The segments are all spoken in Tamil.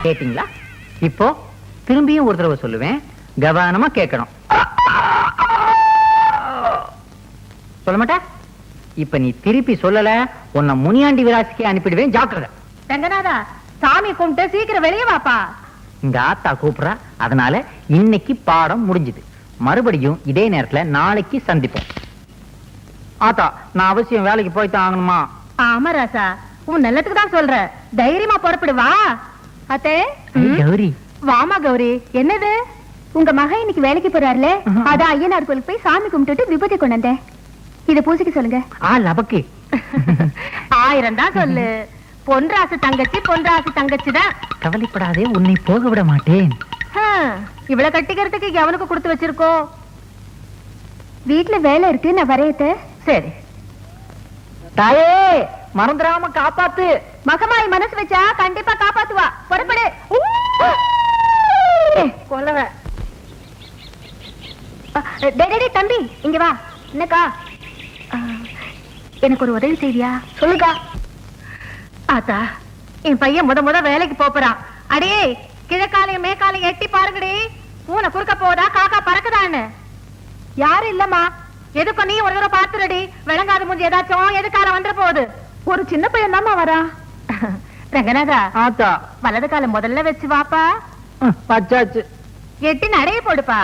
கேட்டீங்களா? இப்போ திரும்பியும் ஒரு தடவை சொல்லுவேன், கவனமா கேட்கணும். சொல்ல மாட்டா? இப்ப நீ திருப்பி சொல்லல, உன்னை முனியாண்டி விராசிக்கு அனுப்பிடுவேன், ஜாக்கிரதை. ரங்கநாதா, சாமி கும்பிட்டு சீக்கிரம் வெளியே வாப்பா. இங்க ஆத்தா கூப்பிடுறா, அதனால இன்னைக்கு பாடம் முடிஞ்சுது. மறுபடியும் இதே நேரத்துல நாளைக்கு சந்திப்போம். ஆத்தா, நான் அவசியம் வேலைக்கு போய்தான் ஆகணுமா? ஆமா ராசா, உன் நல்லதுக்கு தான் சொல்ற. தைரியமா புறப்படு வா. அத்தே கௌரி, வாமா கௌரி. என்னது? உங்க மகன் இன்னைக்கு வேலைக்கு போறாருல, அதான் ஐயனார் கோயிலுக்கு போய் சாமி கும்பிட்டுட்டு விபூதி கொண்டு வந்தேன். இத பூசிக்க சொல்லுங்க. லபக்கு 1000 தான் சொல்லு. பொன்ராசு தங்கச்சி, பொன்ராசு தங்கச்சி தான். கவலைப்படாதே, உன்னை போக விட மாட்டேன். இவ்வளவு கட்டிக்கிறதுக்கு எவனுக்கு கொடுத்து வச்சிருக்கோம்? வீட்டுல வேலை இருக்கு, நான் வரையத்த. சரி தாயே, மறந்துடாம காப்பாத்து. மகமாய் மனசு வச்சா கண்டிப்பா காப்பாத்துவா. புறப்படு. கொல்லவ. தம்பி இங்க வா. என்னக்கா? எனக்கு ஒரு உதவி செய்வியா? சொல்லுக்கா. ஆத்தா, என் பையன் முத வேலைக்கு போறான். அடே, கிழக்காலையும் மேற்காலையும் எட்டி பாருங்கடி. பூனை குறுக்க போதா, காக்கா பறக்குதான்னு. யாரும் இல்லம்மா. எதுக்கு நீ ஒரு தடவை பாத்துறடி. விளங்காத முடிஞ்சு ஏதாச்சும் எதுக்கால வந்துட போகுது. ஒரு சின்ன பையன் தாமா வரா. ரங்கநாதா, ஆத்தா, வலது காலம் முதல்ல வச்சு வாப்பா. பச்சாச்சு. எட்டி நடைய போடுப்பா.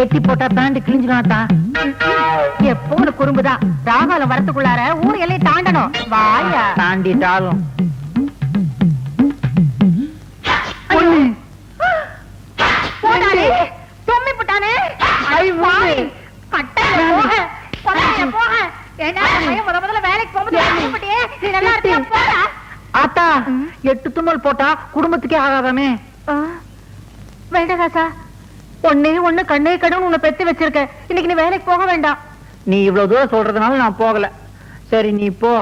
எட்டி போட்டா தாண்டி கிழிஞ்சுனாத்தா. எப்போ ஒரு குறும்புதான். ராகாலம் வரத்துக்குள்ளார ஊர் எல்லையை தாண்டணும். வாயா. தாண்டிட்டாலும் போட்டானே, தும்மி போட்டானே. முதல்ல வேலைக்கு போகும்போது நல்லா இருக்கியா? போடா. ஆத்தா, 8 தும்மல் போட்டா குடும்பத்துக்கே ஆகாதாமே. வேண்டாம் ராசா, ஒன்னே ஒண்ணு கண்ணே கடன் உன்னை பெத்து வச்சிருக்க. இன்னைக்கு நீ வேலைக்கு போக வேண்டாம். நீ இவ்வளவு தூரம் சொல்றதுனால நான் போகல. சரி, நீ போ.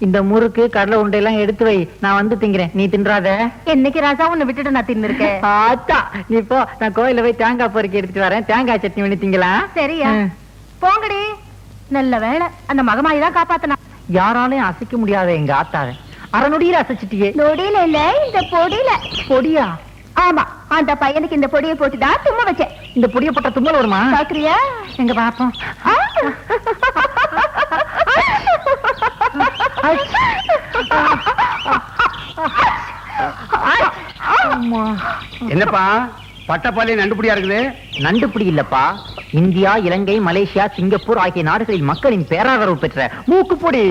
இந்த முறுக்கு கடலை உண்டையெல்லாம் எடுத்து வை, நான் வந்து திங்கிறேன். நீ தின்றாத. என்னைக்கு ராசா உன்னை விட்டுட்டு நான் தின்னு இருக்கேன். ஆத்தா, நீ போ. நான் கோயில போய் தேங்காய் பொறுக்கி எடுத்துட்டு வரேன். தேங்காய் சட்னி பண்ணி திங்கலாம். சரியா? போங்கடி. நல்ல வேலை, அந்த மகமாயி தான் காப்பாத்தனா. யாராலையும் அசைக்க முடியாத எங்க ஆத்தாவை அரை நொடியில அசைச்சிட்டியே. நொடியில இல்ல, இந்த பொடியில. பொடியா? ஆமா, அந்த பையனுக்கு இந்த பொடியை போட்டுதான் தும்ம வச்சேன். இந்த பொடியை போட்ட தும்மல் வருமா? பாக்குறியா? எங்க பாப்போம். என்னப்பா பட்டப்பாளையம் நண்டுபடியா இருக்குது? நண்டுபிடி இல்லப்பா, இந்தியா, இலங்கை, மலேசியா, சிங்கப்பூர் ஆகிய நாடுகளில் மக்களின் பேராதரவு பெற்ற மூக்குப்பொடி.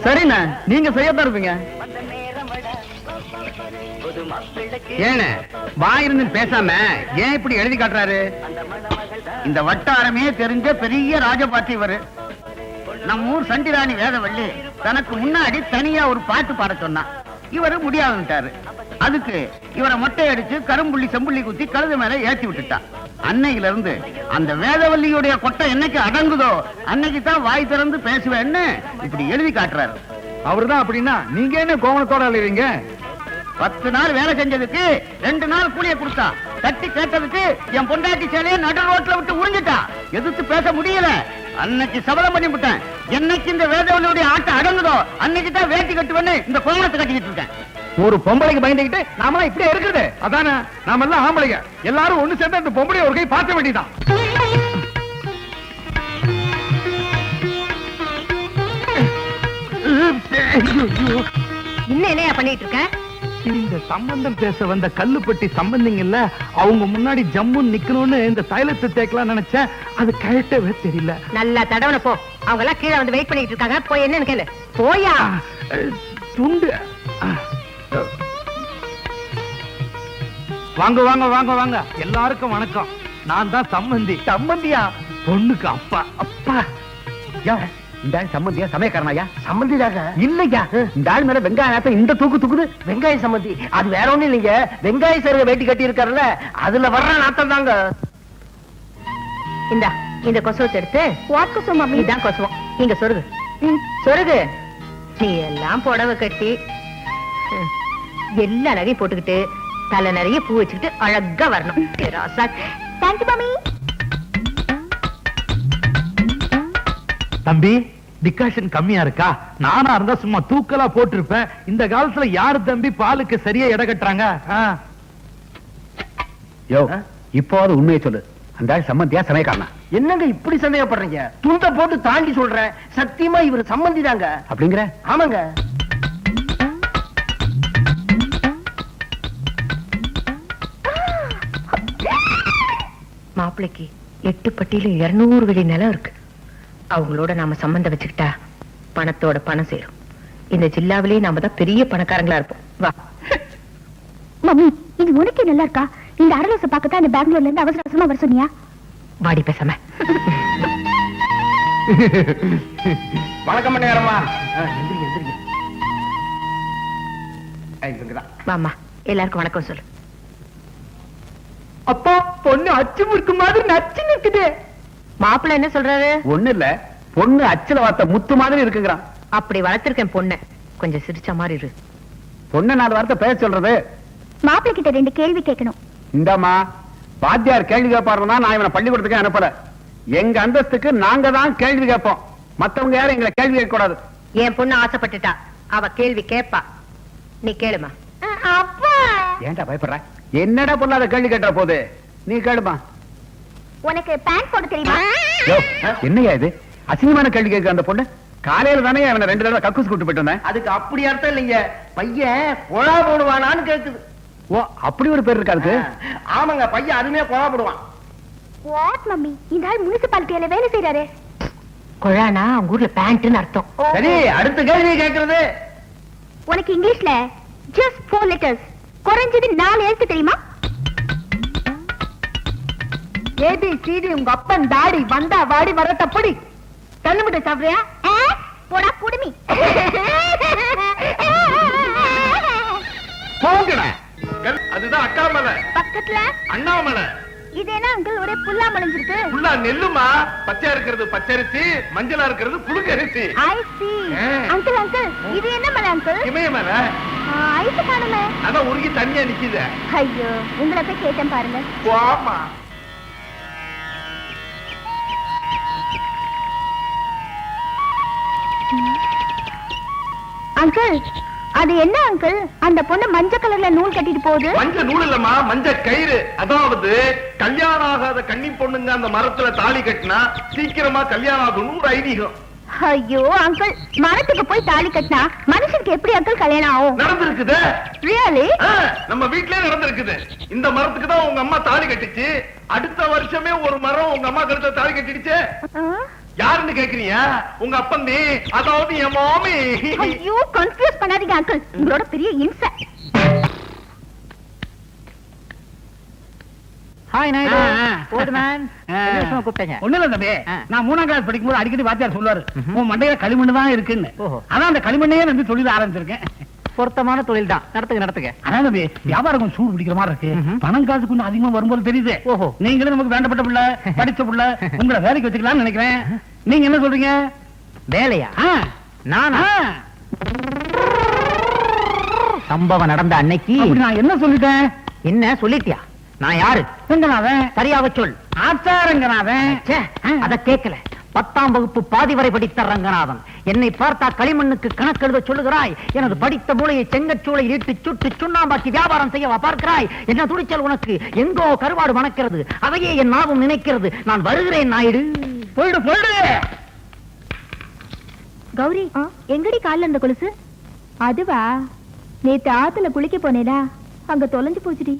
சரிண்ணா, நீங்க செய்யத்தான் இருப்பீங்க. ஏன வாயிருந்து பேசாம ஏன் இப்படி எழுதி காட்டுறாரு? இந்த வட்டாரமே தெரிஞ்ச பெரிய ராஜபாட்டி இவரு. நம்ம ஊர் சண்டிராணி வேதவள்ளி தனக்கு முன்னாடி தனியா ஒரு பாட்டு பாட சொன்னா. இவரு முடியாதுட்டாரு. அதுக்கு இவரை மொட்டை அடிச்சு கரும்புள்ளி செம்புள்ளி குத்தி கழுது மேல ஏற்றி விட்டுட்டா. அன்னையில இருந்து அந்த வேதவல்லியுடைய கொட்டை என்னைக்கு அடங்குதோ அன்னைக்கு தான் வாய் திறந்து பேசுவேன்னு இப்படி எழுதி காட்டுறாரு. அவருதான் அப்படின்னா நீங்க என்ன கோவணத்தோட அழுவீங்க? 10 நாள் வேலை செஞ்சதுக்கு 2 நாள் கூலிய கொடுத்தா. தட்டி கேட்டதுக்கு என் பொண்டாட்டி சேலையை நடு ரோட்ல விட்டு உறிஞ்சிட்டா. எதிர்த்து பேச முடியல. அன்னைக்கு சபலம் பண்ணி விட்டேன். என்னைக்கு இந்த வேதவல்லியுடைய ஆட்டம் அடங்குதோ அன்னைக்கு தான் வேட்டி கட்டுவேன்னு இந்த கோவணத்தை கட்டிக்கிட்டு இருக்கேன். ஒரு பொம்பளைக்கு பயந்துகிட்டு நாமெல்லாம் இப்படியே இருக்குது. அதானே, நாம எல்லாம் ஆம்பளைங்க. எல்லாரும் ஒண்ணு சேர்ந்து அந்த பொம்பளைய ஒரு கை பார்க்க வேண்டியதான். இன்னும் என்னையா பண்ணிட்டு இருக்க? இந்த சம்பந்தம் பேச வந்த கல்லுப்பட்டி சம்பந்திங்கல்ல, அவங்க முன்னாடி ஜம்முன்னு நிக்கணும்னு இந்த தைலத்தை தேக்கலாம் நினைச்சேன். அது கரெக்டவே தெரியல. நல்லா தடவன போ. அவங்க எல்லாம் கீழே வந்து வெயிட் பண்ணிட்டு இருக்காங்க. போய் என்னன்னு கேளு. போயா. துண்டு. வாங்க வாங்க வாங்க வாங்க, எல்லாருக்கும் வணக்கம். நான் தான் சம்பந்தி. சம்பந்தியா? பொண்ணுக்கு அப்பா. அப்பா, இந்த சம்பந்தியா சமயக்காரனாயா? சம்பந்தியாக இல்லையா, இந்த ஆள் மேல வெங்காயம் இந்த தூக்குது. வெங்காய சம்பந்தி. அது வேற ஒண்ணும் இல்லைங்க, வெங்காய சருக வேட்டி கட்டி இருக்காருல்ல, அதுல வர்ற நாத்தம் தாங்க. இந்தா, இந்த கொசுவத்தை எடுத்து. வாட் கொசு மம்மி? இதான் கொசுவம். இங்க சொருகு. சொருகு. நீ எல்லாம் புடவை கட்டி எல்லா நகையும் போட்டுக்கிட்டு தலை நிறைய பூ வச்சுக்கிட்டு அழகா வரணும். தேங்க்யூ மாமி. தம்பி டிகாஷன் கம்மியா இருக்கா? நானா இருந்தா சும்மா தூக்கலா போட்டிருப்பேன். இந்த காலத்துல யாரு தம்பி பாலுக்கு சரியா எடை கட்டுறாங்க? யோ இப்போது உண்மையை சொல்லு, அந்த ஆள் சம்மந்தியா சமயக்காரனா? என்னங்க இப்படி சந்தேகப்படுறீங்க? துண்ட போட்டு தாண்டி சொல்றேன், சத்தியமா இவர் சம்மந்திதாங்க. அப்படிங்கிற? ஆமாங்க. மாப்பிளைக்கு 8 பட்டியில 200 வெளி நிலம் இருக்கு. அவங்களோட நாம சம்பந்தம் வச்சுக்கிட்டா பணத்தோட பணம் சேரும். இந்த ஜில்லாவிலேயே நாம தான் பெரிய பணக்காரங்களா இருப்போம். வா மம்மி, இது உனக்கு நல்லா இருக்கா? இந்த அரலோச பார்க்கத்தான் இந்த பெங்களூர்ல இருந்து அவசர அவசரமா வர சொன்னியா? வாடி பேசாம. வணக்கம் நேரமா. வாமா, எல்லாருக்கும் வணக்கம் சொல்லு. அப்பா பொண்ணு அச்சு முறுக்கு மாதிரி நச்சு நிக்குது. மாப்பிள்ளை என்ன சொல்றாரு? ஒண்ணு இல்ல, பொண்ணு அச்சுல வார்த்தை முத்து மாதிரி இருக்குங்கிறான். அப்படி வளர்த்திருக்கேன் பொண்ணு, கொஞ்சம் சிரிச்ச மாதிரி இரு. பொண்ணு 4 வார்த்தை பேச சொல்றது. மாப்பிள்ளை கிட்ட 2 கேள்வி கேட்கணும். இந்தாமா, வாத்தியார் கேள்வி கேட்பாருன்னா நான் இவனை பள்ளிக்கூடத்துக்கு அனுப்பல. எங்க அந்தஸ்துக்கு நாங்க தான் கேள்வி கேட்போம், மத்தவங்க யாரும் எங்களை கேள்வி கேட்க கூடாது. என் பொண்ணு ஆசைப்பட்டுட்டா, அவ கேள்வி கேட்பா. நீ கேளுமா. அப்பா, ஏன்டா பயப்படுற? என்னடா பொண்ணாத கேள்வி கேட்ட போது? நீ கேளுமா. உனக்கு பேண்ட் போட தெரியுமா? யோ, என்னையா இது அசிங்கமான கேள்வி கேட்க அந்த பொண்ணு? காலையில தானே அவனை 2 தடவை கக்கூஸ் கூட்டு போயிட்டு வந்தேன். அதுக்கு அப்படி அர்த்தம் இல்லைங்க, பையன் கொழா போடுவானான்னு கேக்குது. ஓ, அப்படி ஒரு பேர் இருக்காது. ஆமாங்க, பையன் அதுமே கொழா போடுவான். வாட் மம்மி, இந்த ஆள் முனிசிபாலிட்டியில வேலை செய்யறாரு. கொழானா அவங்க ஊர்ல பேண்ட்னு அர்த்தம். சரி, அடுத்த கேள்வி கேட்கறது. உனக்கு இங்கிலீஷ்ல just 4 letters, குறைஞ்சது 4 எழுத்து தெரியுமா? ஏபி சிடி உங்க அப்பன் தாடி வந்தா வாடி வரட்ட பொடி. தண்ணி முட்டை சாப்பிடுறியா? போடா குடுமி. போங்கடா. அதுதான் அக்கா மலை, பக்கத்துல அண்ணாமலை. இது என்ன அங்கிள் ஒரே புல்லா மலைஞ்சிருக்கு? ஃபுல்லா நெல்லுமா, பச்சையா இருக்கிறது பச்சரிசி, மஞ்சளா இருக்கிறது புழுங்கரிசி. I see. அங்கிள் அங்கிள், இது என்ன மலை அங்கிள்? இமயமலை, ஐஸ் காணுமே. அதான் உருகி தண்ணியா நிக்குது. ஐயோ, உங்களை போய் கேட்டேன் பாருங்க. வாமா. அங்கிள், அது என்ன அங்கிள்? அந்த பொண்ணு மஞ்சள் கலர்ல நூல் கட்டிட்டு போகுது. மஞ்ச நூல் இல்லம்மா, மஞ்ச கயிறு. அதாவது கல்யாணம் ஆகாத கன்னி பொண்ணுங்க அந்த மரத்துல தாலி கட்டினா சீக்கிரமா கல்யாணம் ஆகணும் ஒரு ஐதீகம். ஐயோ அங்கிள், மரத்துக்கு போய் தாலி கட்டினா மனுஷனுக்கு எப்படி அங்கிள் கல்யாணம் ஆகும்? நடந்திருக்குது. ரியலி? நம்ம வீட்லயே நடந்திருக்குது. இந்த மரத்துக்கு தான் உங்க அம்மா தாலி கட்டிச்சு. அடுத்த வருஷமே ஒரு மரம் உங்க அம்மா கழுத்துல தாலி கட்டிடுச்சு. யாருன்னு கேக்குறீங்க? உங்க அப்பன் நீ, அதாவது என் மாமி. ஐயோ, கன்ஃபியூஸ் பண்ணாதீங்க அங்கிள், உங்களோட பெரிய இன்சை. ஹாய் நாயுடு. ஓல்ட் மேன், கூப்பிட்டேங்க. ஒண்ணு இல்ல தம்பி, நான் 3ஆம் கிளாஸ் படிக்கும்போது அடிக்கடி வாத்தியார் சொல்லுவாரு, உன் மண்டையில களிமண்ணு தான் இருக்குன்னு. ஓஹோ. அதான் அந்த களிமண்ணையே வந்து தொழில் ஆரம்பிச்சிருக்கேன். பொருத்தமான தொழில் தான், நடத்துங்க. அதான் தம்பி, வியாபாரம் கொஞ்சம் சூடு பிடிக்கிற மாதிரி இருக்கு. பணம் காசு கொஞ்சம் அதிகமா வரும்போது தெரியுது. ஓஹோ. நீங்களும் நமக்கு வேண்டப்பட்ட புள்ள, படிச்ச புள்ள, உங்களை வேலைக்கு வச்சுக்கலாம்னு நினைக்கிறேன். நீங்க என்ன சொல்றீங்க? வேலையா? ஆ, நானா? சம்பவம் நடந்த அன்னைக்கு அப்படி நான் என்ன சொல்லிட்டேன்? என்ன சொல்லிட்டியா? நான் யாரு? ரங்கநாதன். சரியாக சொல். ஆச்சாரங்கநாதன். ச்சே, அத கேட்கல. 10ஆம் வகுப்பு பாதி வரை படித்த ரங்கநாதன் என்னை பார்த்தா களிமண்ணுக்கு கணக்கெழுத சொல்லுகிறாய். எனது படித்த மூளையை செங்கச்சூளை இட்டு சுட்டு சுண்ணாம்பாக்கி வியாபாரம் செய்யவா பார்க்கிறாய்? என்ன துணிச்சல் உனக்கு? எங்கோ கருவாடு மணக்கிறது, அதையே என் நாவும் நினைக்கிறது. நான் வருகிறேன் நாயுடு. போயிடு போயிடு. கௌரி, எங்கடி கால்ல இருந்த கொலுசு? அதுவா, நேத்து ஆத்துல குளிக்க போனேடா, அங்க தொலைஞ்சு போச்சுடி.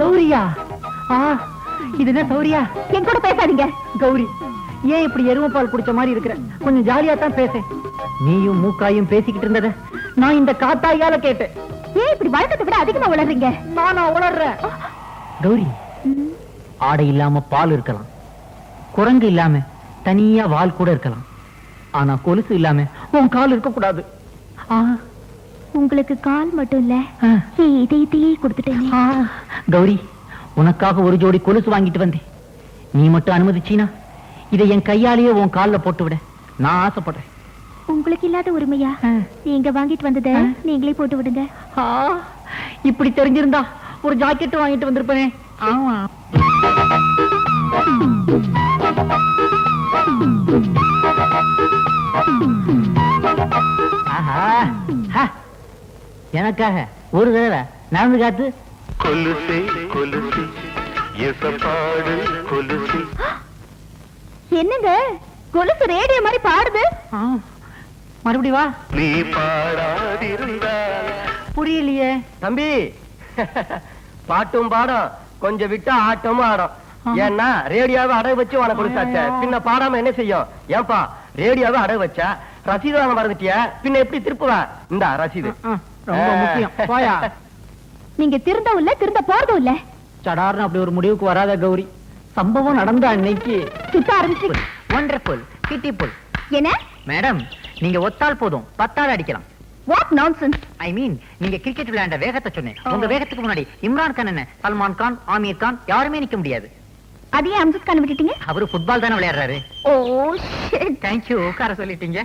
கௌரியா? இது என்ன சௌரியா? என் கூட பேசாதீங்க. கௌரி, ஏன் இப்படி எருமை பால் குடிச்ச மாதிரி இருக்கிற? கொஞ்சம் ஜாலியா தான் பேச. நீயும் மூக்காயும் பேசிக்கிட்டு இருந்தத நான் இந்த காத்தாயால கேட்டேன். ஏன் இப்படி வழக்கத்தை விட அதிகமா உளறீங்க? நானா உளறேன்? கௌரி, ஆடை இல்லாம பால் இருக்கலாம், குரங்கு இல்லாம தனியா வால் கூட இருக்கலாம். ஆனா கொலுசு இல்லாம உன் கால் இருக்க கூடாது. உங்களுக்கு கால் மட்டும் இல்ல இதயத்தையே கொடுத்துட்டேனே. கௌரி, உனக்காக ஒரு ஜோடி கொலுசு வாங்கிட்டு வந்தேன். நீ மட்டும் அனுமதிச்சீனா இதை என் கையாலேயே உன் கால்ல போட்டு விட நான் ஆசைப்படுறேன். உங்களுக்கு இல்லாத உரிமையா? நீங்க வாங்கிட்டு வந்தத நீங்களே போட்டு விடுங்க. இப்படி தெரிஞ்சிருந்தா ஒரு ஜாக்கெட் வாங்கிட்டு வந்திருப்பேனே. ஆமா, எனக்காக ஒரு தடவை நடந்து காத்து. கொலுசே கொலுசே எசப்பாடு கொலுசே. என்னங்க கொலுசு ரேடியோ மாதிரி பாடுது? மறுபடி வா. நீ பாடாதிருந்தால் புரியலையே தம்பி. பாட்டும் பாடம், கொஞ்சம் விட்டா ஆட்டமும் ஆடும். ஏன்னா ரேடியோவை அடகு வச்சு உனக்கு கொடுத்தாச்ச, பின்ன பாடாம என்ன செய்யும்? ஏன்பா ரேடியோவை அடகு வச்சா ரசீது வாங்க மறந்துட்டிய, பின்ன எப்படி திருப்புவ? இந்த ரசீது ரொம்ப முக்கியம். போயா. நீங்க திருந்தவும் இல்ல திருந்த போறதும் இல்ல. சடார்னு அப்படி ஒரு முடிவுக்கு வராத கௌரி. சம்பவம் நடந்த அன்னைக்கு சுத்த ஆரம்பிச்சு. Wonderful, beautiful. என்ன மேடம், நீங்க ஒத்தால் போதும் 10 ஆள் அடிக்கலாம். What nonsense? ஐ மீன், நீங்க கிரிக்கெட் விளையாண்ட வேகத்தை சொன்னேன். உங்க வேகத்துக்கு முன்னாடி இம்ரான் கான் என்ன, சல்மான் கான், ஆமீர் கான் யாருமே நிக்க முடியாது. அதையே அம்ஜத் கான் விட்டுட்டீங்க? அவரு ஃபுட்பால் தானே விளையாடுறாரு. Oh shit. தேங்க்யூ, உட்கார சொல்லிட்டீங்க.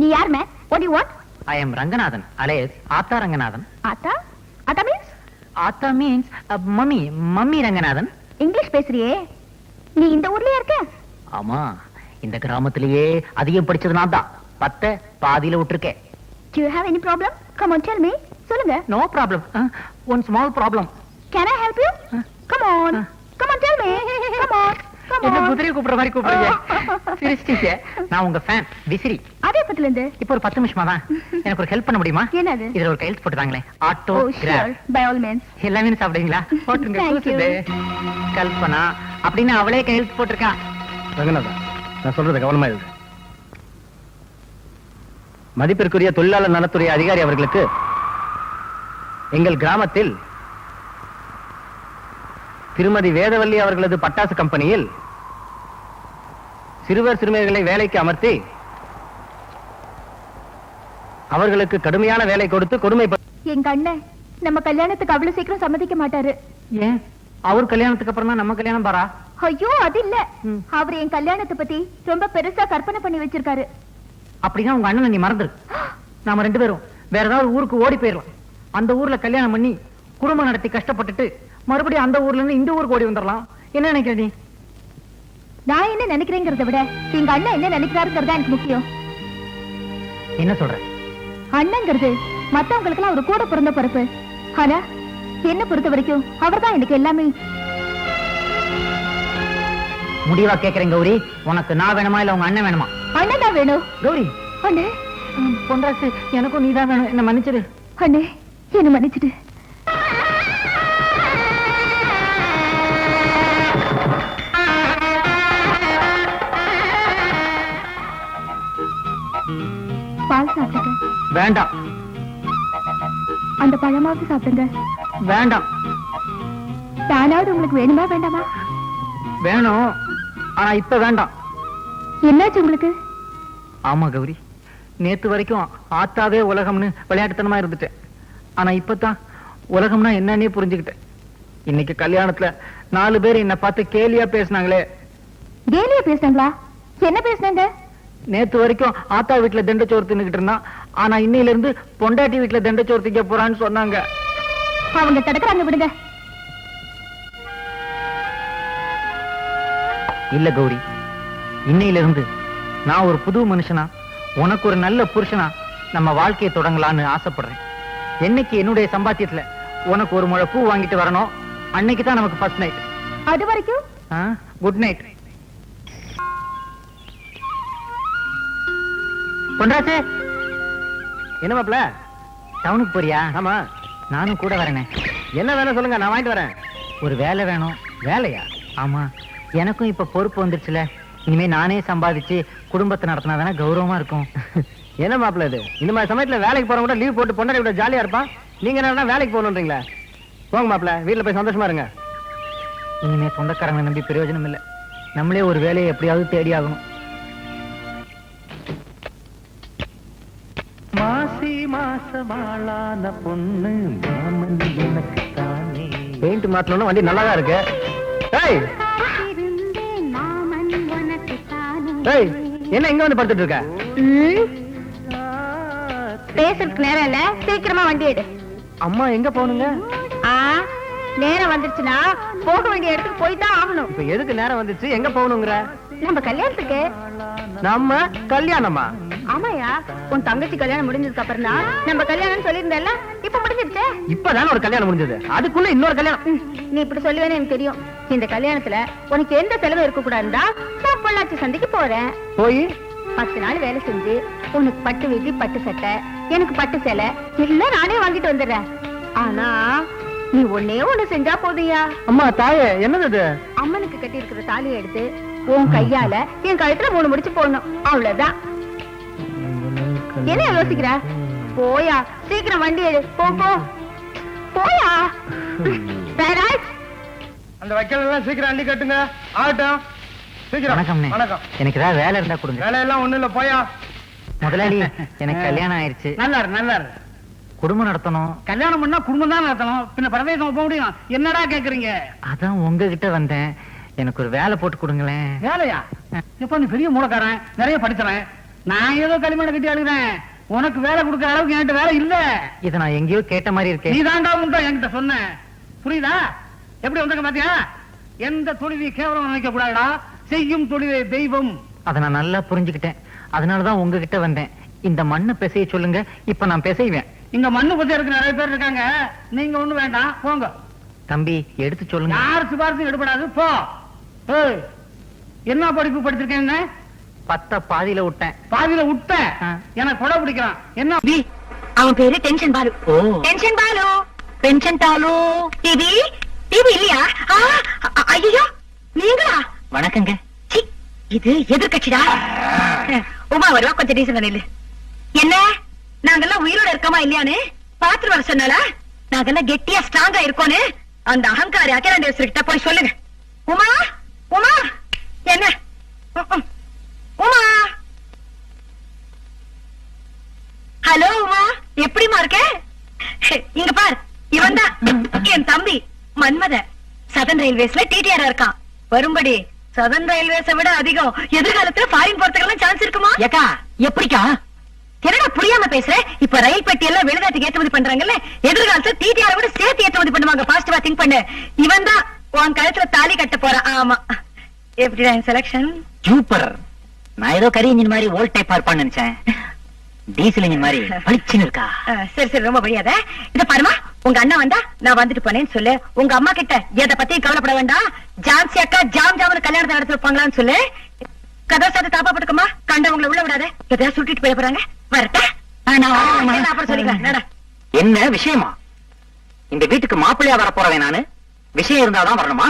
நீ யார் man? What do you want? I am Ranganathan, alias Aatha Ranganathan. Aatha? Aatha means? Aatha means mummy, mummy Ranganathan. English பேசுறியே. நீ இந்த ஊர்லயே இருக்க? ஆமா, இந்த கிராமத்திலேயே அதிகம் படிச்சது நான் தான். 10 பாதியில விட்டுருக்கேன். Do you have any problem? Come on, tell me. சொல்லுங்க. No problem. One small problem. Can I help you? Come on. Come on, tell me. Come on. Come என்ன on. குதிரை கூப்பிடுற மாதிரி கூப்பிடுறீங்க? சிரிச்சிட்டீங்க. நான் உங்க ஃபேன், விசிறி. அதே பத்தில இருந்து. இப்போ ஒரு 10 நிமிஷமா தான். எனக்கு ஒரு ஹெல்ப் பண்ண முடியுமா? என்னது? இதுல ஒரு கையெழுத்து போட்டுதாங்களே. Auto Oh, sure. கிராப். By all means. எல்லாமே சாப்பிடுவீங்களா? போட்டுருங்க. Thank you. கூசுது. கல்பனா அப்படின்னு அவளே கையெழுத்து போட்டிருக்கா. ரங்கநாதன், நான் சொல்றத கவனமா இருக்கு. மதிப்பிற்குரிய தொழிலாளர் நலத்துறை அதிகாரி அவர்களுக்கு எங்கள் கிராமத்தில் திருமதி வேதவல்லி அவர்களது பட்டாசு கம்பெனியில் சிறுவர் சிறுமியர்களை வேலைக்கு அமர்த்தி அவர்களுக்கு கடுமையான வேலை கொடுத்து கொடுமை. எங்க அண்ணன் நம்ம கல்யாணத்துக்கு அவ்வளவு சீக்கிரம் சம்மதிக்க மாட்டாரு. ஏன்? அவர் கல்யாணத்துக்கு அப்புறம் தான் நம்ம கல்யாணம் பாரா? ஐயோ அது இல்ல. அவர் என் கல்யாணத்தை பத்தி ரொம்ப பெருசா கற்பனை பண்ணி வச்சிருக்காரு. அப்படின்னா உங்க அண்ணனை நீ மறந்துரு. நாம 2 பேரும் வேற ஏதாவது ஊருக்கு ஓடி போயிடலாம். அந்த ஊர்ல கல்யாணம் பண்ணி குடும்பம் நடத்தி கஷ்டப்பட்டுட்டு மறுபடியும் அந்த ஊர்ல இருந்து இந்த ஊருக்கு ஓடி வந்துடலாம். என்ன நினைக்கிற நீ? நான் என்ன நினைக்கிறேங்கிறத விட எங்க அண்ணன் என்ன நினைக்கிறாருங்கிறதா எனக்கு முக்கியம். என்ன சொல்ற? அண்ணங்கிறது மத்தவங்களுக்கு எல்லாம் ஒரு கூட பிறந்த பொறுப்பு. ஆனா என்ன பொறுத்த வரைக்கும் அவர்தான் எனக்கு எல்லாமே. முடிவா கேக்குறேன் கௌரி, உனக்கு நான் வேணுமா இல்ல உங்க அண்ணன் வேணுமா? அண்ணன் தான் வேணும். கௌரி, அண்ணே பொன்ராசு, எனக்கும் நீதான் வேணும். என்ன மன்னிச்சிரு. அண்ணே, என்ன மன்னிச்சிடு. பால் சாப்பிடுங்க. வேண்டாம். அந்த பழமாவது சாப்பிடுங்க. வேண்டாம். தானாவது உங்களுக்கு வேணுமா வேண்டாமா? வேணும், ஆனா இப்ப வேண்டாம். என்னாச்சு உங்களுக்கு? ஆமா கௌரி, நேத்து வரைக்கும் ஆத்தாவே உலகம்னு விளையாட்டுத்தனமா இருந்துட்டேன். ஆனா இப்பதான் உலகம்னா என்னன்னே புரிஞ்சுக்கிட்டேன். இன்னைக்கு கல்யாணத்துல 4 பேர் என்ன பார்த்து கேலியா பேசினாங்களே. கேலியா பேசினாங்களா? என்ன பேசினாங்க? நேத்து வரைக்கும் ஆத்தா வீட்டுல தண்டச்சோறு தின்னுகிட்டு இருந்தான், ஆனா இன்னையில இருந்து பொண்டாட்டி வீட்டுல தண்டச்சோறு திங்க போறான்னு சொன்னாங்க. அவங்க தடுக்கிறாங்க, விடுங்க. இல்ல கௌரி, இன்னையில இருந்து நான் ஒரு புது மனுஷனா, உனக்கு ஒரு நல்ல புருஷனா நம்ம வாழ்க்கையை தொடங்கலான்னு ஆசைப்படுறேன். என்னைக்கு என்னுடைய சம்பாத்தியத்துல உனக்கு ஒரு முழை பூ வாங்கிட்டு வரணும், அன்னைக்கு தான் நமக்கு ஃபர்ஸ்ட் நைட். அது வரைக்கும் குட் நைட். பொன்ராசே, என்ன மாப்ள, டவுனுக்கு போறியா? ஆமா. நானும் கூட வரேனே. என்ன வேணும் சொல்லுங்க, நான் வாங்கிட்டு வரேன். ஒரு வேலை வேணும். வேலையா? ஆமா, எனக்கும் இப்ப பொறுப்பு வந்துருச்சுல. இனிமே நானே சம்பாதிச்சு குடும்பத்தை நடத்தினாதானே கௌரவமா இருக்கும். என்ன மாப்பிள்ள இது? இந்த மாதிரி சமயத்துல வேலைக்கு போறவங்க கூட லீவ் போட்டு பொண்டாட்டி விட ஜாலியா இருப்பான். நீங்க என்ன வேலைக்கு போகணுன்றீங்களா? போங்க மாப்பிள்ள, வீட்டுல போய் சந்தோஷமா இருங்க. இனிமே சொந்தக்காரங்களை நம்பி பிரயோஜனம் இல்லை. நம்மளே ஒரு வேலையை எப்படியாவது தேடி ஆகணும். மாசி மாசம் மணவாளான பொண்ணு மாமன் எனக்கு தானே. பெயிண்ட் மாத்தணும்னா வண்டி நல்லா தான் இருக்கு. ஏய் ஏய், என்ன இங்க வந்து படுத்துட்டு இருக்க? பேசுறதுக்கு நேரம் இல்ல, சீக்கிரமா வண்டி எடு. அம்மா எங்க போகணுங்க? நேரம் வந்துருச்சுன்னா போக வேண்டிய இடத்துக்கு போய் தான் ஆகணும். இப்ப எதுக்கு நேரம் வந்துச்சு, எங்க போகணுங்கிற? நம்ம கல்யாணத்துக்கு. நம்ம கல்யாணமா? ஆமாயா, உன் தங்கச்சி கல்யாணம் முடிஞ்சதுக்கு அப்புறம் தான் நம்ம கல்யாணம் சொல்லியிருந்தேல்ல, இப்ப முடிஞ்சிருச்சே. இப்பதானே ஒரு கல்யாணம் முடிஞ்சது, அதுக்குள்ள இன்னொரு கல்யாணம். நீ இப்படி சொல்லுவேன்னு எனக்கு தெரியும். இந்த கல்யாணத்துல உனக்கு எந்த செலவு இருக்க கூடாதுன்னா நான் பொள்ளாச்சி சந்தைக்கு போறேன். போய் 10 நாள் வேலை செஞ்சு உனக்கு பட்டு வேட்டி, பட்டு சட்டை, எனக்கு பட்டு சேலை எல்லாம் நானே வாங்கிட்டு வந்துடுறேன். ஆனா நீ ஒண்ணே ஒண்ணு செஞ்சா போதுயா. அம்மா தாயே, என்னது இது? அம்மனுக்கு கட்டி இருக்கிற தாலியை எடுத்து உன் கையால என் கழுத்துல 3 முடிச்சு போடணும், அவ்வளவுதான். என்ன யோசிக்கிற? போயா, சீக்கிரம் வண்டி எடு. போ போ போயா. பேராஜ், அந்த வைக்கல் எல்லாம் சீக்கிரம் அள்ளி கட்டுங்க. ஆகட்டும், சீக்கிரம். வணக்கம்ண்ணே. வணக்கம். எனக்கு ஏதாவது வேலை இருந்தா கொடுங்க. வேலையெல்லாம் ஒண்ணும் இல்ல, போயா. முதலாளி, எனக்கு கல்யாணம் ஆயிருச்சு. நல்லா குடும்பம் நடத்தணும். கல்யாணம் பண்ணா குடும்பம் தான் நடத்தணும், பின்ன பிரதேசம் போக முடியும். என்னடா கேக்குறீங்க? அதான் உங்ககிட்ட வந்தேன். எனக்கு ஒரு வேலை போட்டு கொடுங்களேன். வேலையா? இப்ப நீ பெரிய மூலக்காரன், நிறைய படிக்கிறேன். நான் ஏதோ களிமண்ணை கட்டி அழுகிறேன். உனக்கு வேலை கொடுக்கற அளவுக்கு என்கிட்ட வேலை இல்ல. இதை நான் எங்கேயோ கேட்ட மாதிரி நீ இருக்கேன். தாண்டா முண்டா என்கிட்ட சொன்ன. புரியுதா? எப்படி வந்தாங்க பாத்தியா? எந்த தொழிலை கேவலம் நினைக்க கூடாதுடா, செய்யும் தொழிலே தெய்வம். அதை நான் நல்லா புரிஞ்சுக்கிட்டேன். அதனாலதான் உங்ககிட்ட வந்தேன். இந்த மண்ணை பிசைய சொல்லுங்க, இப்ப நான் பிசைவேன். இங்க மண்ணு பத்தி இருக்கு, நிறைய பேர் இருக்காங்க. நீங்க ஒண்ணு வேண்டாம், போங்க. தம்பி, எடுத்து சொல்லுங்க. யார் சிபாரிசும் எடுபடாது, போ. ஏய், என்ன படிப்பு படிச்சிருக்கேன்னு? 10 பாதியில விட்டேன். பாதியில விட்ட எனக்கு கொடை பிடிக்கிறான். என்ன? அவன் பேரு டென்ஷன் பாலு. ஓ, tension Balu, tension Balu. TV TV இல்லையா? ஐயோ, நீங்களா? வணக்கங்க. சி, இது எதிர்கட்சிடா. உமா வருவா, கொஞ்சம் டீசன் நில்லு. என்ன, நாங்கெல்லாம் உயிரோட இருக்கோமா இல்லையான்னு பாத்து வர சொன்னாலா? நாங்கெல்லாம் கெட்டியா ஸ்ட்ராங்கா இருக்கோன்னு அந்த அகங்காரி அகிலாண்டேஸ்வரி கிட்ட போய் சொல்லுங்க. உமா, உமா, என்ன? உமா, ஹலோ உமா, எப்படிமா இருக்க? இங்க பார், இவன் தான் என் தம்பி மன்மத. சதன் ரயில்வேஸ்ல டிடிஆர் இருக்கான். வரும்படி. சதன் ரயில்வேஸை விட அதிகம் எதிர்காலத்துல ஃபாரின் போறதுக்கெல்லாம் சான்ஸ் இருக்குமா? ஏக்கா, எப்படிக்கா? என்னடா புரியாம பேசுற? இப்ப ரயில் பெட்டி எல்லாம் வெளிநாட்டுக்கு ஏற்றுமதி பண்றாங்கல்ல, எதிர்காலத்துல டிடிஆர் விட சேர்த்து ஏற்றுமதி பண்ணுவாங்க. பாசிட்டிவா திங்க் பண்ணு. இவன் தான் உன் கழுத்துல தாலி கட்ட போறான். ஆமா, எப்படிடா செலக்ஷன்? சூப்பர். நான் ஏதோ கரி இன்ஜின் மாதிரி ஓல்ட் டைப்பா இருப்பான்னு நினைச்சேன். டீசல் இன்ஜின் மாதிரி பளிச்சுன்னு இருக்கா. சரி சரி, ரொம்ப படியாத. இத பாருமா, உங்க அண்ணா வந்தா நான் வந்துட்டு போனேன்னு சொல்லு. உங்க அம்மா கிட்ட எதை பத்தி கவலைப்பட வேண்டாம். ஜான்சி அக்கா ஜாம் ஜாமனு கல்யாணத்தை நடத்திருப்பாங்களான்னு சொல்லு. கதவை சாத்து தாப்பா பட்டுக்குமா, கண்டவங்களை உள்ள விடாத. எதையா சுட்டிட்டு போய் போறாங்க. வரட்டா? அப்புறம் சொல்லிக்கலாம். நட. என்ன விஷயமா? இந்த வீட்டுக்கு மாப்பிள்ளையா வர போறேன் நானு. விஷயம் இருந்தாதான் வரணுமா?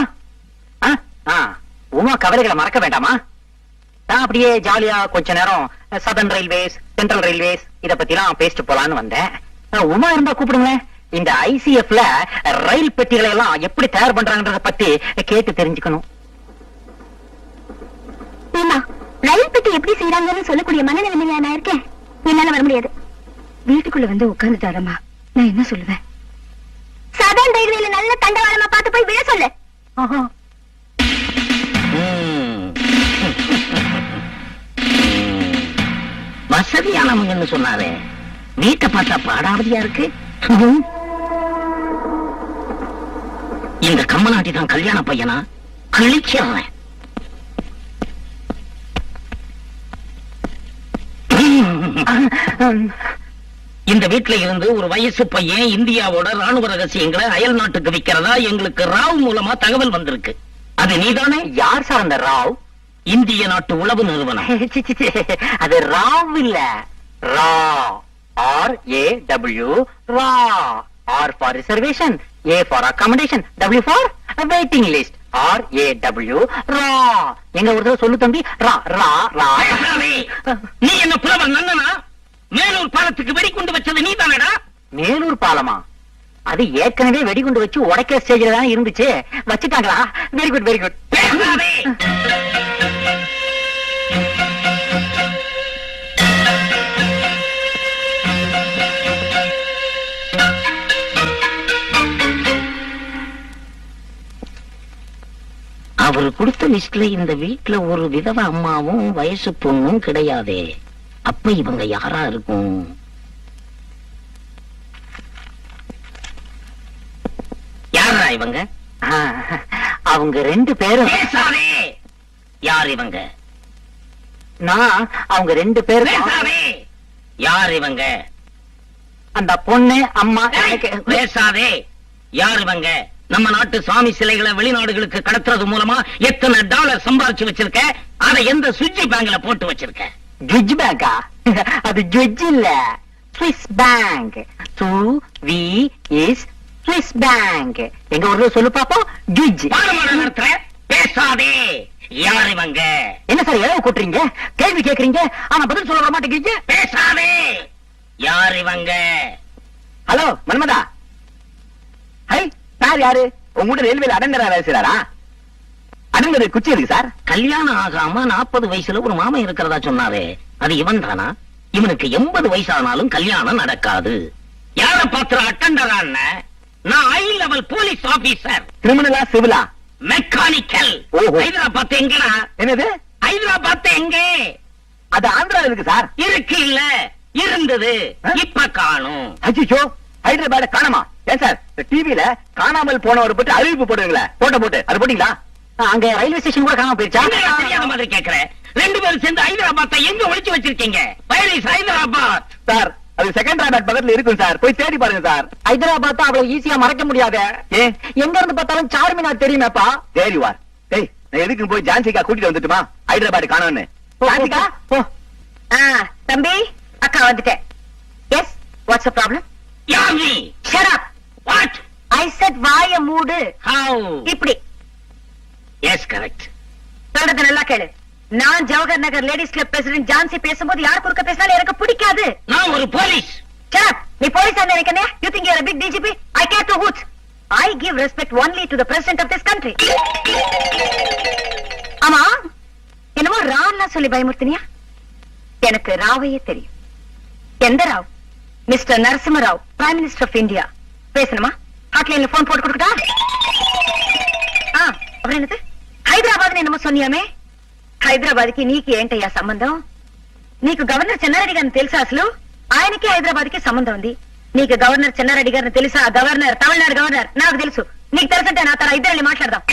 உமா கவலைகளை மறக்க வேண்டாமா? நான் அப்படியே ஜாலியா கொஞ்ச நேரம் சதர்ன் ரயில்வேஸ், சென்ட்ரல் ரயில்வேஸ் இத பத்தி எல்லாம் பேசிட்டு போலான்னு வந்தேன். உமா இருந்தா கூப்பிடுங்களேன். இந்த ஐசிஎஃப்ல ரயில் பெட்டிகளை எல்லாம் எப்படி தயார் பண்றாங்கன்றத பத்தி கேட்டு தெரிஞ்சுக்கணும். ரயில் பெட்டி எப்படி செய்யறாங்கன்னு சொல்லக்கூடிய மனநிலைமையில நான் இருக்கேன். என்னால வர முடியாது. வீட்டுக்குள்ள வந்து உட்கார்ந்துட்டாரம்மா, நான் என்ன சொல்லுவேன்? சதன் ரயில்வேல நல்ல தண்டவாளமா பார்த்து போய் விழ சொல்லு. வசதியானவங்கன்னு சொன்னாரே, வீட்டை பார்த்தா பாடாவதியா இருக்கு. இந்த கம்மநாட்டி தான் கல்யாண பையனா? கிழிச்சவன். இந்த வீட்டுல இருந்து ஒரு வயசு பையன் இந்தியாவோட ராணுவ ரகசியங்களை அயல் நாட்டுக்கு விக்கிறதா எங்களுக்கு ராவ் மூலமா தகவல் வந்திருக்கு. அது நீதானே? யார் சார் அந்த ராவ்? இந்திய நாட்டு உளவு நிறுவனம். அது ராவ் இல்ல, ரா. RAW, raw. R for reservation, A for accommodation, W for waiting list. RAW, ரா. எங்க ஒரு தடவை சொல்லு தம்பி. ரா ரா ரா. நீ என்ன புலவர் நன்னனா? மேலூர் பாலத்துக்கு வெடிகுண்டு வச்சது நீ தானடா? மேலூர் பாலமா? அது ஏற்கனவே வெடிகுண்டு வச்சு உடைக்கிற ஸ்டேஜ்ல தான் இருந்துச்சு. வச்சுட்டாங்களா? Very good very good. அவரு கொடுத்த லிஸ்ட்ல இந்த வீட்டுல ஒரு விதவ அம்மாவும் வயசு பொண்ணும் கிடையாதே. அப்ப இவங்க யாரா இருக்கும்? யாரா இவங்க? அவங்க 2 பேரும் பேசாதே. யார் இவங்க? நான் அவங்க 2 பேரும் பேசாதே. யார் இவங்க? அந்த பொண்ணு அம்மா எனக்கு பேசாதே. யார் இவங்க? நம்ம நாட்டு சாமி சிலைகளை வெளிநாடுகளுக்கு கடத்துறது மூலமா எத்தனை டாலர் சம்பாரிச்சு வச்சிருக்க? அதை எந்த சுவிட்ச் பேங்க்ல போட்டு வச்சிருக்க? ஜுஜ் பேங்கா? அது ஜுஜ் இல்ல, ஸ்விஸ் பேங்க். Swiss bank. எங்க ஊர்ல சொல்லு பாப்போம், ஜுஜ். பாடமான நடத்துற. பேசாதே. யார் இவங்க? என்ன சார் எழவு கூட்டுறீங்க? கேள்வி கேக்குறீங்க ஆனா பதில் சொல்ல வர மாட்டேங்கிறீங்க. பேசாதே. யார் இவங்க? ஹலோ மன்மதா. ஹை, சார் யாரு? உங்க கூட ரயில்வேல அடங்கரா வேலை செய்றாரா? அடங்கரு குச்சி இருக்கு சார். கல்யாணம் ஆகாம 40 வயசுல ஒரு மாமன் இருக்கிறதா சொன்னாரே, அது இவன் தானா? இவனுக்கு 80 வயசானாலும் கல்யாணம் நடக்காது. யார பாத்திர அட்டண்டரான்னு? நான் ஹை லெவல் போலீஸ் ஆபீசர். கிரிமினலா சிவிலா? மெக்கானிக்கல். ஓஹோ. ஹைதராபாத் எங்கடா? என்னது? ஹைதராபாத் எங்கே? அது ஆந்திரால இருக்கு சார். இருக்கு இல்ல, இருந்தது, இப்ப காணும். அச்சோ, ஹைதராபாத் காணமா? ஏன் சார் டிவில காணாமல் போனவர் பற்றி அறிவிப்பு போடுவீங்களா? போட்டோ போட்டு அது போட்டீங்களா? அங்க ரயில்வே ஸ்டேஷன் கூட காணாம போயிடுச்சா? என்னடா தெரியாத மாதிரி கேக்குறேன். 2 பேரும் சேர்ந்து ஹைதராபாத்தை எங்க ஒளிச்சு வச்சிருக்கீங்க? Where is Hyderabad? சார் அது செகண்டராபாத் பக்கத்துல இருக்கும் சார், போய் தேடி பாருங்க சார். ஹைதராபாத் அவ்வளவு ஈஸியா மறக்க முடியாது. ஏன்? எங்க இருந்து பார்த்தாலும் சார்மினார் தெரியுமேப்பா. தேடி வார். டேய், நான் எதுக்கு போய் ஜான்சிகா கூட்டிட்டு வந்துட்டுமா? ஹைதராபாத் காணோன்னு. ஜான்சிகா ஓ, தம்பி, அக்கா வந்துட்டேன். Yes, what's the problem? யார் நீ? Shut up. What? I said வாய மூடு. How? இப்படி Yes, correct. சொல்றது நல்லா கேளு. நான் Jawahar Nagar ladies club president Jhansi பேசும்போது யார் குறுக்க பேசினாலும் எனக்கு பிடிக்காது. நான் ஒரு போலீஸ். Shut up. நீ போலீஸ் ஆன நினைக்கனே? You think you are a big DGP? I care to hoots. I give respect only to the president of this country. ஆமா, என்னமோ ராவ்னா சொல்லி பயமுறுத்தினியா? எனக்கு ராவையே தெரியும். எந்த Rao? Mister Narasimha Rao, prime minister of India. பேசணுமா? ஹாட்லைன்ல போன் போட்டு கொடுக்கட்டா? அப்புறம் என்னது? హైదరాబాద్ என்னமో சொன்னியாமே? హైదరాబాద్కి నీకు ఏంటయ్యా సంబంధం? నీకు గవర్నర్ చెన్నారెడ్డి గారిని తెలుసా? అసలు ఆయనకి హైదరాబాద్కి సంబంధం ఉంది. నీకు గవర్నర్ చెన్నారెడ్డి గారిని తెలుసా? Governor, Tamil Nadu governor. నాకు తెలుసు. నీకు తెలుసంటే నా తర ఇద్దరు వెళ్ళి మాట్లాడదాం.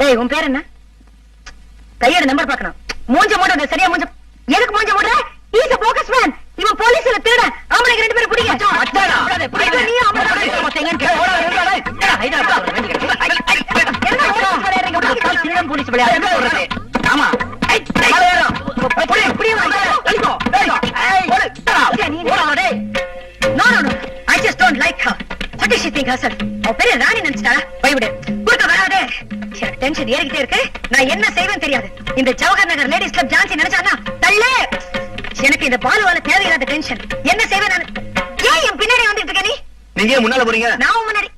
ஏய், உன் பேர் என்ன? கையோட நம்பர் பார்க்கணும். மூஞ்ச மூடுறது சரியா? மூஞ்ச எதுக்கு மூஞ்ச மூடுற? Is a bogus man. இவன் போலீஸ்ல திருட. ஆம்பளைங்க 2 பேரும் பிடிங்க. அச்சாடா. ஐயோ, நீ ஆம்பளை. போலீஸ் விளையாடு சொல்றது. ஆமா. No, I just don't like her. What does she think herself? அவ பெரிய ராணி நினைச்சிட்டா? பயவிடு. குறுக்க வராதே. எனக்கு டென்ஷன் ஏறிக்கிட்டே இருக்கு. நான் என்ன செய்வேன் தெரியாது. இந்த ஜவஹர் நகர் லேடிஸ் கிளப் ஜான்சி நினைச்சானா தள்ளே. எனக்கு இந்த பாலுவால தேவையில்லாத டென்ஷன். என்ன செய்வேன் நான்? ஏன் என் பின்னாடி வந்துட்டு இருக்க நீ? நீங்க ஏன் முன்னால போறீங்க? நான் முன்னாடி.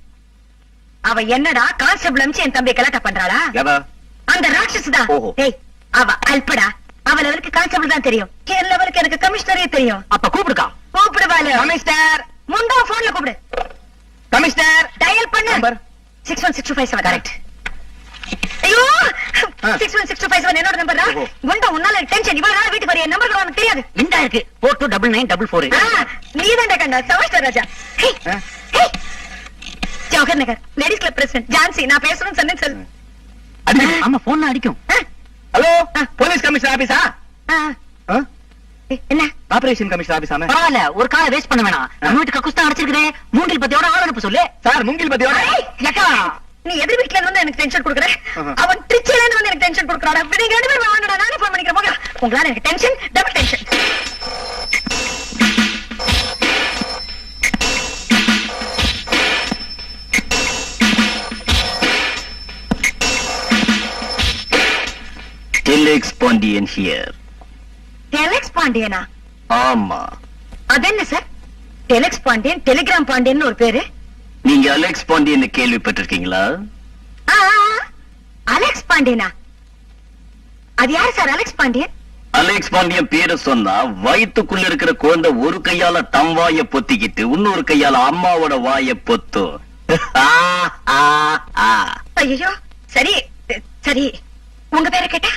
அவ என்னடா கான்ஸ்டபிள் அமிச்சு என் தம்பி கலாட்டா பண்றாளா? அந்த ராட்சஸ் தான். ஓஹோ. டேய், அவ அல்படா. அவ லெவலுக்கு கான்ஸ்டபிள் தான் தெரியும். என் லெவலுக்கு எனக்கு கமிஷனரே தெரியும். அப்ப கூப்பிடுக்கா. கூப்பிடுவாளு. கமிஷனர், முண்டா போன்ல கூப்பிடு. கமிஷனர் டயல் பண்ணு. Number 616257 correct. ஐயோ, 616257 என்னோட நம்பர் தான். ஓஹோ. முண்டா, உன்னால டென்ஷன். இவ்வளவு நாள் வீட்டுக்கு வர என் நம்பர் உனக்கு தெரியாது. இந்தா இருக்கு 429944. நீதான்டா கண்ணா, சமஸ்டர் ராஜா. ஹே, ஹே. Jawahar Nagar ladies club president Jhansi, நான் பேசணும்னு சொன்னேன் சொல்லு. ஆமா, போன் அடிக்கும். ஹலோ, போலீஸ் கமிஷனர் ஆபீஸா? என்ன ஆபரேஷன் கமிஷனர் ஆபீஸாமே? பரவாயில்ல, ஒரு காலை வேஸ்ட் பண்ண வேணாம். நம்ம வீட்டு கக்குஸ்தான் அடைச்சிருக்கிறே. மூங்கில் பத்தியோட ஆள் அனுப்ப சொல்லு. சார் மூங்கில் பத்தியோட. ஏக்கா, நீ எதிர் வீட்ல இருந்து எனக்கு டென்ஷன் கொடுக்குற. அவன் திருச்சியில இருந்து வந்து எனக்கு டென்ஷன் கொடுக்குறாடா. நீங்க 2 பேரும் வாங்கடா, நானே போன் பண்ணிக்கிறேன். போங்க. உங்களால எனக்கு tension, double tension. Telex Pandian here. Telex பாண்டியனா? ஆமா. அது என்ன sir? Telex Pandian, telegram Pandian ஒரு பேரு. நீங்க அலெக்ஸ் பாண்டியன் கேள்விப்பட்டிருக்கீங்களா? அலெக்ஸ் பாண்டியனா? அது யார் sir Alex Pandian? Alex Pandian பேரை சொன்னா வயித்துக்குள்ள இருக்கிற குழந்தை ஒரு கையால தம் வாய பொத்திக்கிட்டு இன்னொரு கையால அம்மாவோட வாய பொத்தும். ஐயோ, சரி சரி, உங்க பேரை கேட்டா?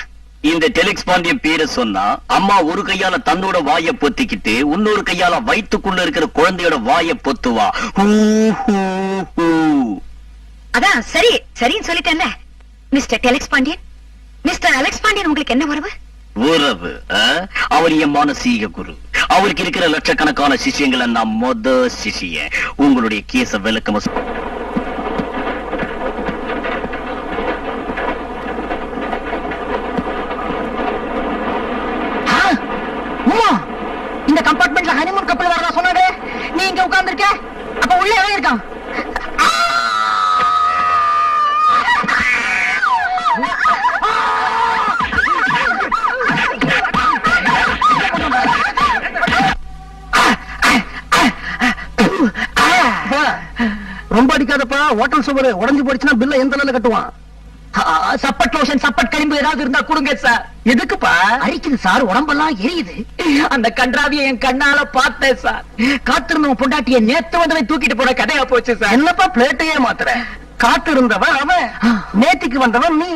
இந்த டெலிக்ஸ் பாண்டியன் பேரை சொன்னா அம்மா ஒரு கையால தன்னோட வாயை பொத்திக்கிட்டு இன்னொரு கையால வயிற்றுக்குள்ள இருக்கிற குழந்தையோட வாயை பொத்துவா. Who, who, who. அதான் சரி சரின்னு சொல்லிட்டேன்ல. Mister telex Pandian, mister Alex Pandian உங்களுக்கு என்ன உறவு? உறவு? அவர் என் மானசீக குரு. அவருக்கு இருக்கிற லட்சக்கணக்கான சிஷியங்களை நான் மொத சிஷிய. உங்களுடைய கேஸ விளக்கமா இந்த கம்பார்ட்மெண்ட்ல ஹனிமூன் கப்பல் வரதா சொன்னாரு. நீ இங்க உட்கார்ந்திருக்க, அப்ப உள்ள எவன் இருக்கான்? ரொம்ப அடிக்காதப்பா, ஹோட்டல் சுவர் உடைஞ்சு போயிடுச்சுன்னா பில்ல எந்த நாள்ல கட்டுவான்? சப்பட் லோஷன், சப்பட் கரிம்பு ஏதாவது இருந்தா கொடுங்க சார். எதுக்குப்பா? அரிக்குது சார், உடம்பெல்லாம் எரியுது. அந்த கன்றாவிய என் கண்ணால பார்த்தேன் சார். காத்திருந்தவன் பொண்டாட்டிய நேத்து வந்தவன் தூக்கிட்டு போன கதையா போச்சு சார். என்னப்பா பிளேட்டையே மாத்துற? காத்து இருந்தவன் அவன், நேத்திக்கு வந்தவன் நீ.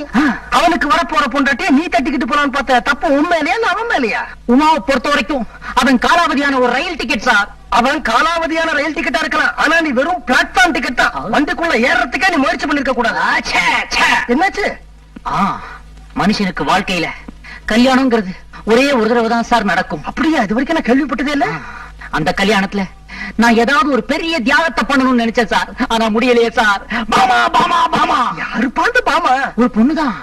அவனுக்கு வரப்போற பொண்டாட்டிய நீ தட்டிக்கிட்டு போறான்னு பார்த்த. தப்பு உண்மையிலேயா அவன் மேலையா? உமாவை பொறுத்த வரைக்கும் அவன் காலாவதியான ஒரு ரயில் டிக்கெட் சார். அவன் காலாவதியான ரயில் டிக்கெட்டா இருக்கலாம், ஆனா நீ வெறும் பிளாட்ஃபார்ம் டிக்கெட் தான். வண்டிக்குள்ள ஏறதுக்கே நீ முயற்சி பண்ணிருக்க கூடாது. என்னாச்சு? மனுஷனுக்கு வாழ்க்கையில கல்யாணம்ங்கிறது ஒரே ஒரு தடவை தான் சார் நடக்கும். அப்படியா? இது வரைக்கும் நான் கேள்விப்பட்டதே இல்ல. அந்த கல்யாணத்துல நான் ஏதாவது ஒரு பெரிய தியாகத்தை பண்ணணும்னு நினைச்சேன் சார், ஆனா முடியலையே சார். பாமா பாமா பாமா. யாரு பாண்டு பாமா? ஒரு பொண்ணுதான்.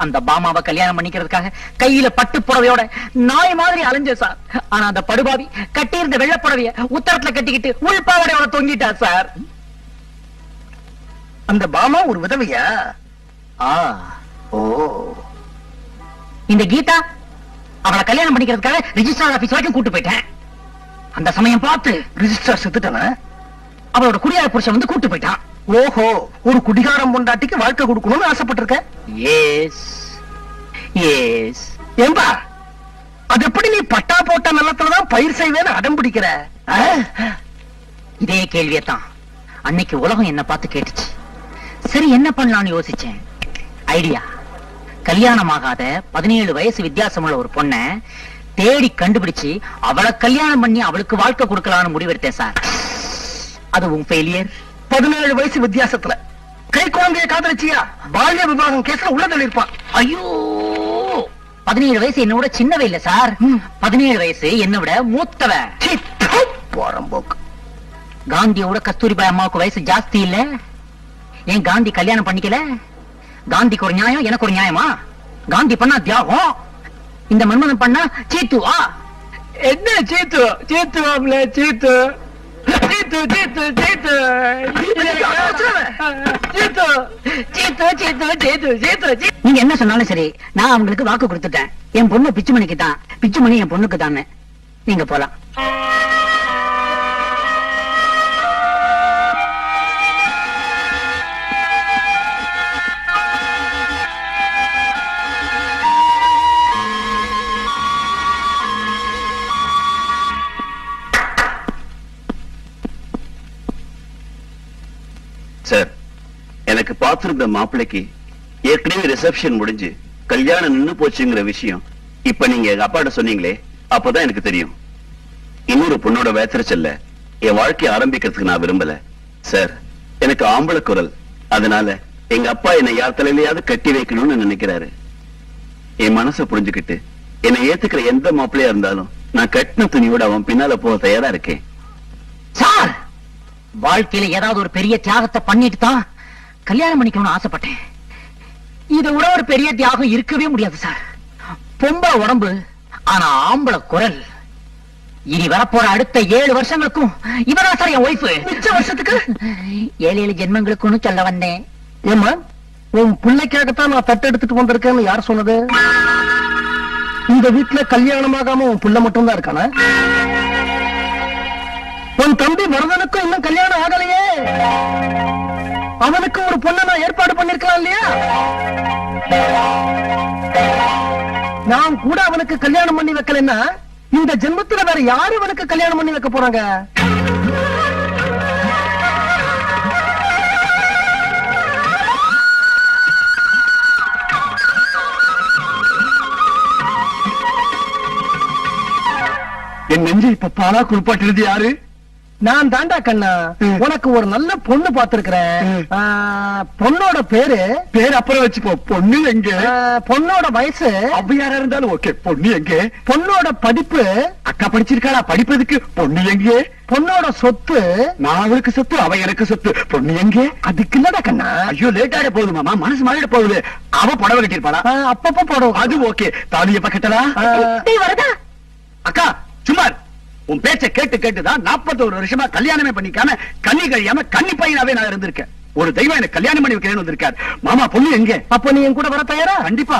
அந்த பாமாவை கல்யாணம் பண்ணிக்கிறதுக்காக கையில பட்டு புடவையோட நாய் மாதிரி அலைஞ்ச சார். ஆனா அந்த படுபாவி கட்டியிருந்த வெள்ளை புடவைய உத்தரத்துல கட்டிக்கிட்டு உள்பாவடையோட தொங்கிட்டா சார். அந்த பாமா ஒரு விதவையா? ஓ. இந்த கீதா அவளை கல்யாணம் பண்ணிக்கிறதுக்காக ரிஜிஸ்டர் ஆபீஸ் வரைக்கும் கூட்டு போயிட்டேன். அந்த சமயம் பார்த்து ரிஜிஸ்டர் செத்துட்டான? அவளோட குடியார புருஷன் வந்து கூட்டு போயிட்டான். ஓஹோ, ஒரு குடிகாரம் பொண்டாட்டிக்கு வாழ்க்கை கொடுக்கணும்னு ஆசைப்பட்டிருக்க? S S. ஏம்பா, அது எப்படி நீ பட்டா போட்ட நிலத்துலதான் பயிர் செய்வேன்னு அடம் பிடிக்கிற? இதே கேள்வியத்தான் அன்னைக்கு உலகம் என்ன பார்த்து கேட்டுச்சு. சரி என்ன பண்ணலாம்னு யோசிச்சேன். ஐடியா, கல்யாணமாகாத 17 வயசு வித்தியாசமுள்ள ஒரு பொண்ண தேடி கண்டுபிடிச்சு அவளை கல்யாணம் பண்ணி அவளுக்கு வாழ்க்கை கொடுக்கலாம்னு முடிவெடுத்தேன் சார். அதுவும் ஃபெயிலியர். 17 வயசு வித்தியாசத்துல கை குழந்தைய காதலிச்சியா? பால்ய விவாகம் கேஸ்ல உள்ள தள்ளிருப்பான். ஐயோ, 17 வயசு என்னோட சின்னவ இல்ல சார். 17 வயசு என்னை விட மூத்தவ. போறம்போக்கு. காந்தியோட கஸ்தூரிபாய் அம்மாவுக்கு வயசு ஜாஸ்தி இல்ல. ஏன் காந்தி கல்யாணம் பண்ணிக்கல? காந்திக்கு ஒரு நியாயம், எனக்கு ஒரு நியாயமா? காந்தி பண்ணா தியாகம், இந்த மன்மதன் பண்ணா சீத்துவா? என்ன சீத்து? சீத்துவாம்ல சீத்து. சீத்து சீத்து சீத்து சீத்து சீத்து சீத்து சீத்து. நீங்க என்ன சொன்னாலும் சரி, நான் அவங்களுக்கு வாக்கு கொடுத்துட்டேன். என் பொண்ணு பிச்சுமணிக்கு தான், பிச்சுமணி என் பொண்ணுக்கு தானே. நீங்க போலாம். சார், எனக்கு பார்த்திருந்த மாப்பிள்ளைக்கு ஏற்கனவே ரிசப்ஷன் முடிஞ்சு கல்யாணம் நின்னு போச்சுங்கிற விஷயம் இப்ப நீங்க எங்க அப்பாட்ட சொன்னீங்களே, அப்பதான் எனக்கு தெரியும். இன்னொரு பொண்ணோட வேத்திரச்சல்ல என் வாழ்க்கையை ஆரம்பிக்கிறதுக்கு நான் விரும்பல சார். எனக்கு ஆம்பளை குரல், அதனால எங்க அப்பா என்னை யார் தலையிலையாவது கட்டி வைக்கணும்னு நினைக்கிறாரு. என் மனசை புரிஞ்சுக்கிட்டு என்னை ஏத்துக்கிற எந்த மாப்பிள்ளையா இருந்தாலும் நான் கட்டின துணியோட அவன் பின்னால போக தயாரா இருக்கேன். சார், வாழ்க்கையில ஏதாவது ஒரு பெரிய தியாகத்தை பண்ணிட்டு தான் கல்யாணம் பண்ணிக்கணும்னு ஆசைப்பட்டேன். இதை விட ஒரு பெரிய தியாகம் இருக்கவே முடியாது சார். பொம்பளை உடம்பு, ஆனா ஆம்பளை குரல். இனி வரப்போற அடுத்த 7 வருஷங்களுக்கும் இவரா சார் என் ஒய்ஃப். மிச்ச வருஷத்துக்கு 7 ஜென்மங்களுக்குன்னு சொல்ல வந்தேன். ஏமா, உன் பிள்ளைக்காகத்தான் நான் தட்டு எடுத்துட்டு வந்திருக்கேன்னு யார் சொன்னது? இந்த வீட்டுல கல்யாணமாகாம உன் பிள்ளை மட்டும் தான் இருக்கானா? உன் தம்பி வரதனுக்கும் இன்னும் கல்யாணம் ஆகலையே. அவனுக்கு ஒரு பொண்ணை நான் ஏற்பாடு பண்ணிருக்கலாம் இல்லையா? நான் கூட அவனுக்கு கல்யாணம் பண்ணி வைக்கலன்னா இந்த ஜென்மத்துல வேற யாரு அவனுக்கு கல்யாணம் பண்ணி வைக்க போறாங்க? இப்ப பாலா குளிப்பாட்டுறது யாரு? நான் தாண்டா கண்ணா உனக்கு ஒரு நல்ல பொண்ணு பாத்துருக்கிறேன். பொண்ணோட பேரு பேர் அப்புறம் வச்சுக்கோ. பொண்ணு எங்க? பொண்ணோட வயசு அப்ப யாரா இருந்தாலும் ஓகே. பொண்ணு எங்க? பொண்ணோட படிப்பு அக்கா படிச்சிருக்காளா? படிப்பதுக்கு பொண்ணு எங்க? பொண்ணோட சொத்து நான் அவளுக்கு சொத்து, அவ எனக்கு சொத்து. பொண்ணு எங்க? அதுக்கு இல்லடா கண்ணா. ஐயோ லேட் ஆயிட போகுது மாமா, மனசு மாறிட போகுது. அவ புடவை கட்டிருப்பாளா? அப்பப்ப போடும். அது ஓகே. தாலிய பக்கட்டலா? வரதா அக்கா சும்மா உன் பேச்ச கேட்டு கேட்டுதான் 41 வருஷமா கல்யாணமே பண்ணிக்காம கண்ணி கழியாம கன்னி பையனாவே நான் இருந்திருக்கேன். ஒரு தெய்வம் எனக்கு கல்யாணம் பண்ணி வைக்கிறேன்னு வந்திருக்காரு. மாமா பொண்ணு எங்க? அப்ப நீ என் கூட வர தயாரா? கண்டிப்பா.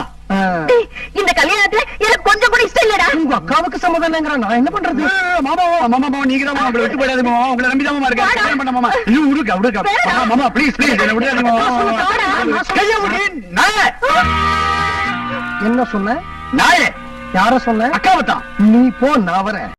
இந்த கல்யாணத்துல எனக்கு கொஞ்சம் கூட இஷ்டம் இல்லடா. உங்க அக்காவுக்கு சம்மதம் நான் என்ன பண்றது? மாமா மாமா நீங்க தான் உங்களை விட்டு போயிடாது மாமா. உங்களை நம்பி தான் மாமா இருக்கேன். கல்யாணம் பண்ண மாமா. ஐயோ விடுங்க விடுங்க மாமா ப்ளீஸ் ப்ளீஸ் என்ன விடாதீங்க மாமா. கைய விடு நாயே. என்ன சொன்ன? நாயே யார சொன்ன? அக்காவை தான். நீ போ, நான் வரேன்.